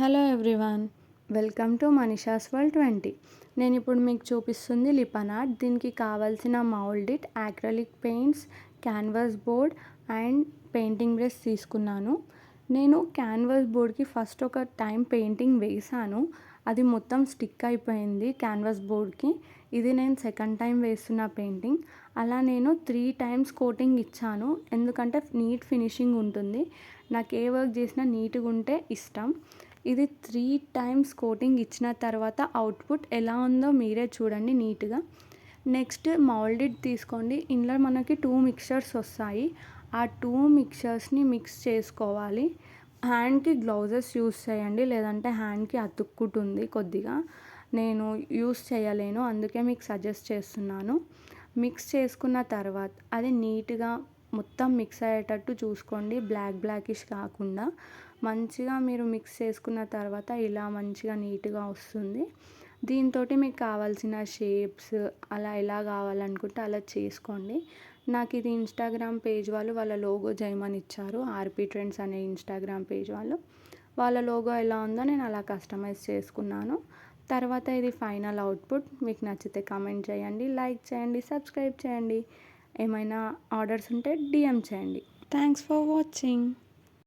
Hello everyone, welcome to Manisha's world 20. నేను ఇప్పుడు మీకు చూపిస్తుంది లిపన్ ఆర్ట్. దీనికి కావాల్సిన mould acrylic paints, canvas board and painting brush తీసుకున్నాను. నేను క్యాన్వాస్ బోర్డ్కి ఫస్ట్ ఒక టైం పెయింటింగ్ వేసాను, అది మొత్తం స్టిక్ అయిపోయింది క్యాన్వాస్ బోర్డ్కి. ఇది నేను సెకండ్ టైం వేస్తున్న పెయింటింగ్. అలా నేను 3 టైమ్స్ కోటింగ్ ఇచ్చాను, ఎందుకంటే నీట్ ఫినిషింగ్ ఉంటుంది. నాకు ఏ వర్క్ చేసినా నీట్గా ఉంటే ఇష్టం. ఇది 3 టైమ్స్ కోటింగ్ ఇచ్చిన తర్వాత అవుట్పుట్ ఎలా ఉందో మీరే చూడండి నీట్గా. నెక్స్ట్ మౌల్డెడ్ తీసుకోండి. ఇందులో మనకి 2 మిక్చర్స్ వస్తాయి. ఆ 2 మిక్చర్స్ని మిక్స్ చేసుకోవాలి. హ్యాండ్కి గ్లౌజెస్ యూస్ చేయండి, లేదంటే హ్యాండ్కి అతుక్కుంటుంది కొద్దిగా. నేను యూస్ చేయలేను, అందుకే మీకు సజెస్ట్ చేస్తున్నాను. మిక్స్ చేసుకున్న తర్వాత అది నీట్గా మొత్తం మిక్స్ అయ్యేటట్టు చూసుకోండి, బ్లాకిష్ కాకుండా. మంచిగా మీరు మిక్స్ చేసుకున్న తర్వాత ఇలా మంచిగా నీట్గా వస్తుంది. దీంతో మీకు కావాల్సిన షేప్స్ అలా ఎలా కావాలనుకుంటే అలా చేసుకోండి. నాకు ఇది ఇన్స్టాగ్రామ్ పేజ్ వాళ్ళు వాళ్ళ లోగో చేయమని ఇచ్చారు, ఆర్పీ ట్రెండ్స్ అనే ఇన్స్టాగ్రామ్ పేజ్ వాళ్ళు. వాళ్ళ లోగో ఎలా ఉందో నేను అలా కస్టమైజ్ చేసుకున్నాను. తర్వాత ఇది ఫైనల్ అవుట్పుట్. మీకు నచ్చితే కామెంట్ చేయండి, లైక్ చేయండి, సబ్స్క్రైబ్ చేయండి. ఏమైనా ఆర్డర్స్ ఉంటే డిఎం చేయండి. Thanks for watching.